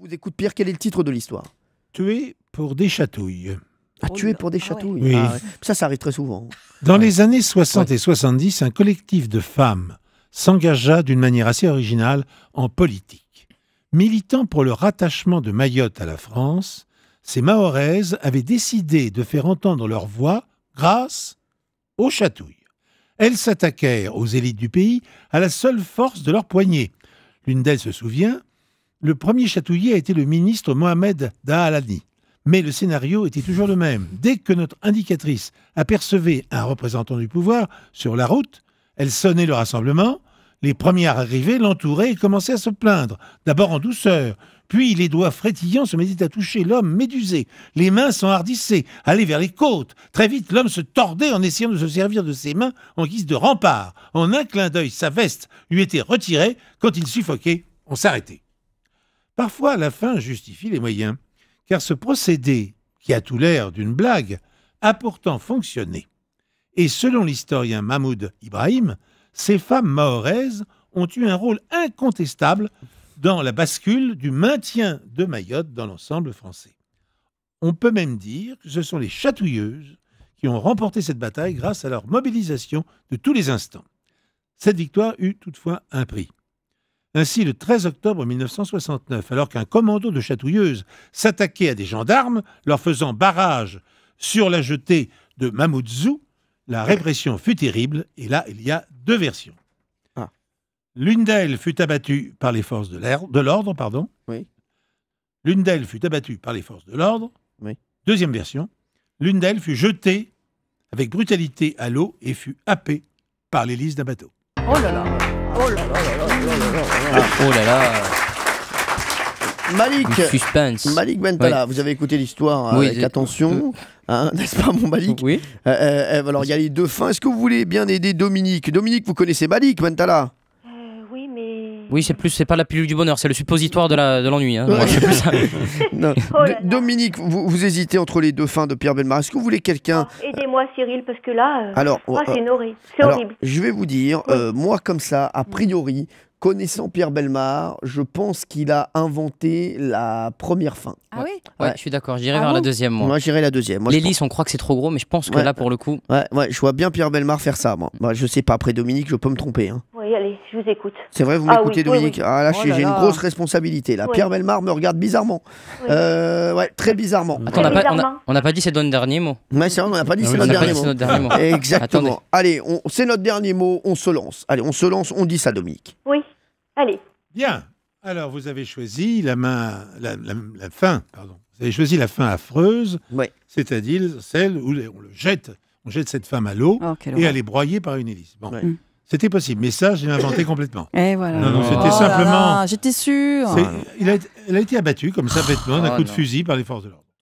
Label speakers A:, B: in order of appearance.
A: Vous écoutez Pierre, quel est le titre de l'histoire?
B: Tué pour des chatouilles.
A: Ah, tué pour des chatouilles.
B: Oui.
A: Ah, ouais. Ça arrive très souvent.
B: Dans les années 60 et 70, un collectif de femmes s'engagea d'une manière assez originale en politique. Militant pour le rattachement de Mayotte à la France, ces Mahoraises avaient décidé de faire entendre leur voix grâce aux chatouilles. Elles s'attaquèrent aux élites du pays à la seule force de leur poignée. L'une d'elles se souvient, le premier chatouillé a été le ministre Mohamed Dahalani. Mais le scénario était toujours le même. Dès que notre indicatrice apercevait un représentant du pouvoir sur la route, elle sonnait le rassemblement, les premières arrivées l'entouraient et commençaient à se plaindre, d'abord en douceur, puis les doigts frétillants se mettaient à toucher l'homme médusé, les mains s'enhardissaient, allaient vers les côtes. Très vite, l'homme se tordait en essayant de se servir de ses mains en guise de rempart. En un clin d'œil, sa veste lui était retirée. Quand il suffoquait, on s'arrêtait. Parfois, la fin justifie les moyens, car ce procédé, qui a tout l'air d'une blague, a pourtant fonctionné. Et selon l'historien Mahmoud Ibrahim, ces femmes mahoraises ont eu un rôle incontestable dans la bascule du maintien de Mayotte dans l'ensemble français. On peut même dire que ce sont les chatouilleuses qui ont remporté cette bataille grâce à leur mobilisation de tous les instants. Cette victoire eut toutefois un prix. Ainsi, le 13 octobre 1969, alors qu'un commando de chatouilleuses s'attaquait à des gendarmes, leur faisant barrage sur la jetée de Mamoudzou, la répression fut terrible, et là, il y a deux versions.
A: Ah.
B: L'une d'elles fut abattue par les forces de l'ordre, pardon.
A: Oui.
B: L'une d'elles fut abattue par les forces de l'ordre.
A: Oui.
B: Deuxième version. L'une d'elles fut jetée avec brutalité à l'eau et fut happée par l'hélice d'un bateau.
C: Oh là là. Oh là là là là là là là.
D: Oh là là,
A: Malik,
D: du suspense.
A: Malik Bentala, vous avez écouté l'histoire
D: Oui,
A: avec attention, hein, n'est-ce pas mon Malik?
D: Oui.
A: Alors il y a les deux fins. Est-ce que vous voulez bien aider Dominique? Dominique, vous connaissez Malik Bentala?
C: Oui, mais...
D: Oui, c'est pas la pilule du bonheur, c'est le suppositoire de l'ennui. Hein. Moi, c'est plus ça.
A: Non.
C: Oh là là.
A: Dominique, vous hésitez entre les deux fins de Pierre Bellemare. Est-ce que vous voulez quelqu'un?
C: Aidez-moi, Cyril, parce que là...
A: Alors,
C: c'est horrible. C'est
A: alors,
C: horrible.
A: je vais vous dire, moi comme ça, a priori, connaissant Pierre Bellemare, je pense qu'il a inventé la première fin.
E: Ah oui?
D: Ouais, je suis d'accord, j'irai
E: Ah
D: vers
E: bon
D: la deuxième. Moi,
A: j'irai la deuxième. Moi, je
D: l'hélice, on croit que c'est trop gros, mais je pense que
A: Ouais.
D: là, pour le coup...
A: Ouais, je vois bien Pierre Bellemare faire ça, moi. Je sais pas, après Dominique, je peux me tromper. Hein.
C: Oui, allez, je vous écoute.
A: C'est vrai, vous
C: Ah
A: m'écoutez,
C: oui,
A: Dominique?
C: oui.
A: Ah là,
E: Oh
A: j'ai
E: là
A: une
E: là.
A: grosse responsabilité, là.
C: Oui.
A: Pierre Bellemare me regarde bizarrement.
C: Oui.
A: Ouais, très bizarrement.
D: Attends, on n'a pas dit c'est notre dernier mot.
A: Mais c'est vrai, on n'a pas dit c'est
B: oui,
A: notre
D: On n'a pas
A: dernier
D: dit c'est
A: mot.
D: notre dernier mot.
A: Exactement. Allez, c'est notre dernier mot, on se lance. Allez, on se lance, on dit ça, Dominique.
C: Oui, allez.
B: Bien. Alors, vous avez choisi la fin, pardon. Vous avez choisi la fin affreuse,
A: Ouais.
B: c'est-à-dire celle où on jette cette femme à l'eau
E: Oh, quelle
B: et
E: horreur.
B: elle est broyée par une hélice. Bon,
A: Ouais.
B: C'était possible, mais ça, je l'ai inventé complètement.
E: Et voilà.
B: Non, non,
D: Oh
B: c'était
E: là
B: simplement.
E: là, j'étais sûre.
B: Elle a été abattue comme ça, bêtement, d'un
D: Oh
B: coup de
D: non.
B: fusil par les forces de l'ordre.